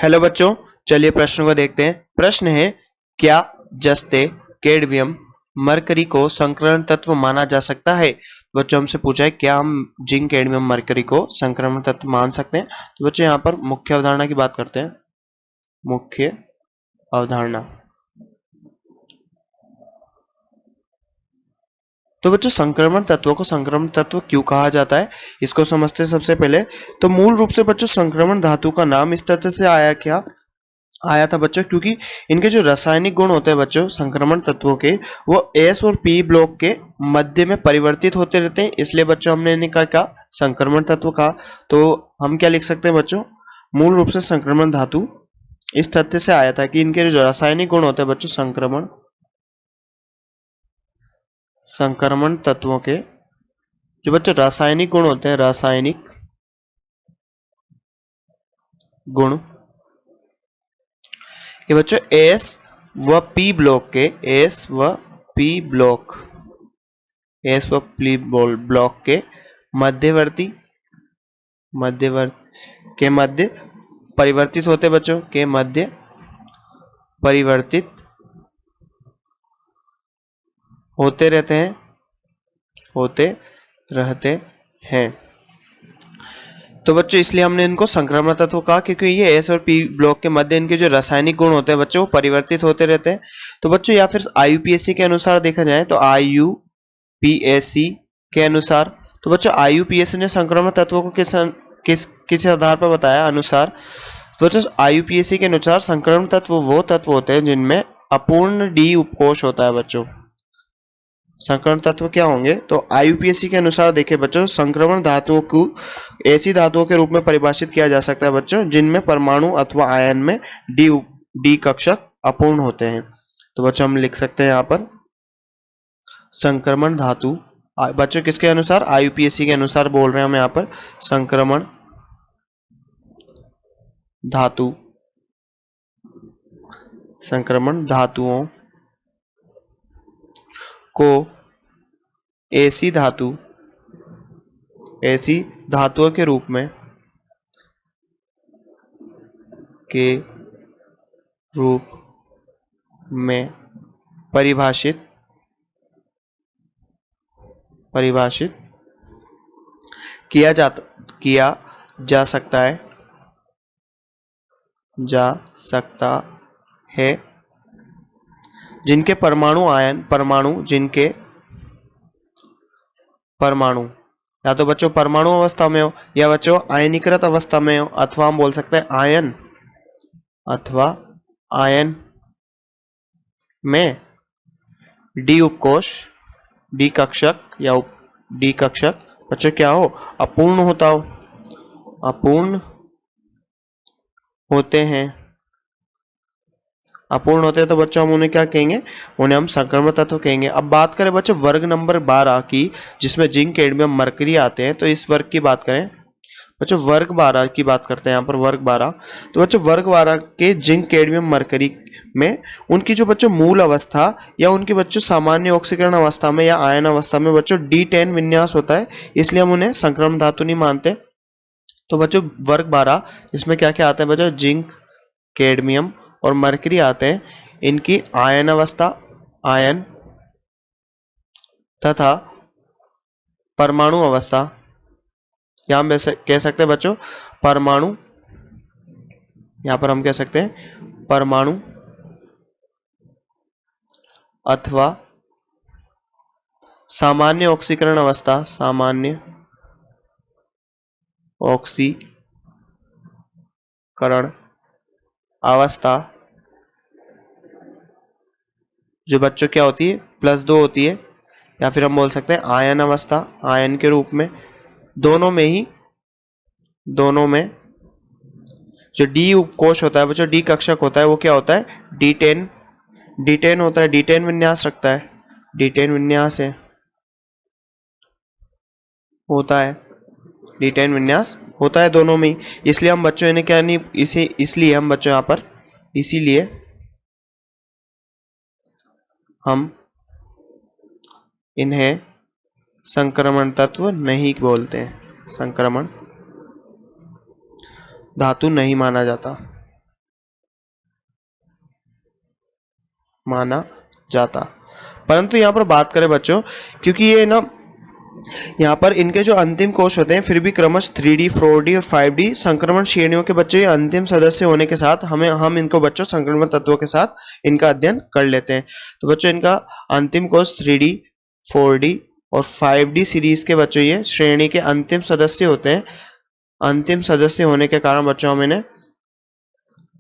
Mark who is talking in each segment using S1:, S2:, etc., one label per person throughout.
S1: Hello बच्चों, चलिए प्रश्नों को देखते हैं। प्रश्न है, क्या जस्ते, कैडमियम, मरकरी को संक्रमण तत्व माना जा सकता है? बच्चों हमसे पूछा है क्या हम जिंक, कैडमियम, मरकरी को संक्रमण तत्व मान सकते हैं। तो बच्चों यहाँ पर मुख्य अवधारणा की बात करते हैं। मुख्य अवधारणा, तो बच्चों संक्रमण तत्वों को संक्रमण तत्व क्यों कहा जाता है, इसको समझते हैं। सबसे पहले तो मूल रूप से बच्चों संक्रमण धातु का नाम इस तथ्य से आया था बच्चों, क्योंकि इनके जो रासायनिक गुण होते हैं बच्चों संक्रमण तत्वों के, वो एस और पी ब्लॉक के मध्य में परिवर्तित होते रहते हैं, इसलिए बच्चों हमने इन्हें कहा संक्रमण तत्व कहा। तो हम क्या लिख सकते हैं बच्चों, मूल रूप से संक्रमण धातु इस तथ्य से आया था कि इनके जो रासायनिक गुण होते हैं बच्चों संक्रमण तत्वों के जो बच्चों रासायनिक गुण होते हैं, रासायनिक गुण ये बच्चों एस व पी ब्लॉक के मध्यवर्ती के मध्य परिवर्तित होते बच्चों के मध्य परिवर्तित होते रहते हैं। तो बच्चों इसलिए हमने इनको संक्रमण तत्व कहा, क्योंकि ये एस और पी ब्लॉक के मध्य इनके जो रासायनिक गुण होते हैं बच्चों वो परिवर्तित होते रहते हैं। तो बच्चों या फिर आईयूपीएससी के अनुसार देखा जाए तो आईयूपीएससी के अनुसार, तो बच्चों आईयूपीएससी ने संक्रमण तत्वों को किस आधार पर बताया अनुसार, तो बच्चों आईयूपीएससी के अनुसार संक्रमण तत्व वो तत्व होते हैं जिनमें अपूर्ण डी उपकोष होता है। बच्चों संक्रमण तत्व क्या होंगे, तो आईयूपीएससी के अनुसार देखें बच्चों संक्रमण धातुओं को ऐसी धातुओं के रूप में परिभाषित किया जा सकता है बच्चों जिनमें परमाणु अथवा आयन में डी कक्षक अपूर्ण होते हैं। तो बच्चों हम लिख सकते हैं यहाँ पर संक्रमण धातु बच्चों किसके अनुसार, आईयूपीएससी के अनुसार बोल रहे हैं हम यहाँ पर संक्रमण धातुओं को ऐसी धातुओं के रूप में परिभाषित किया जा सकता है जिनके परमाणु या तो बच्चों परमाणु अवस्था में हो या बच्चों आयनीकृत अवस्था में हो, अथवा हम बोल सकते हैं आयन में डी कक्षक बच्चों क्या हो, अपूर्ण होते हैं। तो बच्चों हम उन्हें क्या कहेंगे, उन्हें हम संक्रमण तत्व कहेंगे। अब बात करें बच्चों वर्ग नंबर 12 की, जिसमें जिंक, कैडमियम, मरकरी आते हैं, तो इस वर्ग की बात करें बच्चों वर्ग 12 की बात करते हैं यहाँ पर वर्ग 12। तो बच्चों वर्ग 12 के जिंक, कैडमियम, मरकरी में उनकी जो बच्चों मूल अवस्था या उनके बच्चों सामान्य ऑक्सीकरण अवस्था में या आयन अवस्था में बच्चों D10 विन्यास होता है, इसलिए हम उन्हें संक्रमण धातु नहीं मानते। तो बच्चों वर्ग 12 इसमें क्या क्या आता है बच्चों, जिंक, कैडमियम और मरकरी आते हैं, इनकी आयन तथा परमाणु अवस्था, या हम कह सकते हैं बच्चों परमाणु, यहां पर हम कह सकते हैं परमाणु अथवा सामान्य ऑक्सीकरण अवस्था जो बच्चों क्या होती है +2 होती है, या फिर हम बोल सकते हैं आयन अवस्था, आयन के रूप में दोनों में जो डी उपकोष होता है बच्चों, डी कक्षक होता है, वो क्या होता है D10 होता है, D10 विन्यास रखता है, D10 विन्यास होता है दोनों में, इसलिए हम बच्चों इन्हें क्या नहीं इसलिए हम बच्चों यहाँ पर हम इन्हें संक्रमण तत्व नहीं बोलते हैं, संक्रमण धातु नहीं माना जाता। माना जाता। परंतु यहाँ पर बात करें बच्चों, क्योंकि ये ना यहाँ पर इनके जो अंतिम कोश होते हैं फिर भी क्रमश 3D, 4D और 5D संक्रमण श्रेणियों के बच्चों ये अंतिम सदस्य होने के साथ हम इनको बच्चों संक्रमण तत्वों के साथ इनका अध्ययन कर लेते हैं। तो बच्चों इनका अंतिम कोश 3D, 4D और 5D सीरीज के बच्चों ये श्रेणी के अंतिम सदस्य होते हैं। अंतिम सदस्य होने के कारण बच्चों हम इन्हें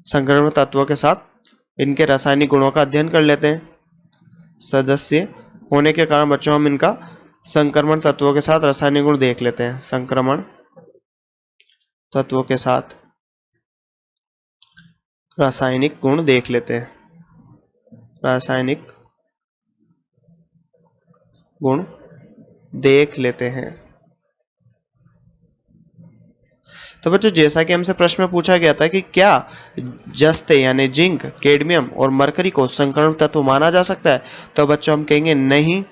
S1: संक्रमण तत्वों के साथ इनके रासायनिक गुणों का अध्ययन कर लेते हैं। सदस्य होने के कारण बच्चों हम इनका संक्रमण तत्वों के साथ रासायनिक गुण देख लेते हैं। संक्रमण तत्वों के साथ रासायनिक गुण देख लेते हैं। रासायनिक गुण देख लेते हैं। तो बच्चों जैसा कि हमसे प्रश्न में पूछा गया था कि क्या जस्ते यानी जिंक, कैडमियम और मरकरी को संक्रमण तत्व माना जा सकता है, तो बच्चों हम कहेंगे नहीं,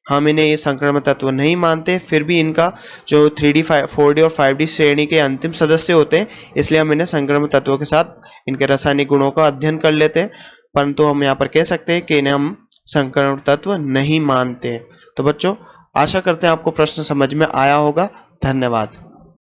S1: हम इन्हें ये संक्रमण तत्व नहीं मानते। फिर भी इनका जो 3D, 4D और 5D श्रेणी के अंतिम सदस्य होते हैं, इसलिए हम इन्हें संक्रमण तत्वों के साथ इनके रासायनिक गुणों का अध्ययन कर लेते हैं। परंतु हम यहाँ पर कह सकते हैं कि इन्हें हम संक्रमण तत्व नहीं मानते। तो बच्चों आशा करते हैं आपको प्रश्न समझ में आया होगा। धन्यवाद।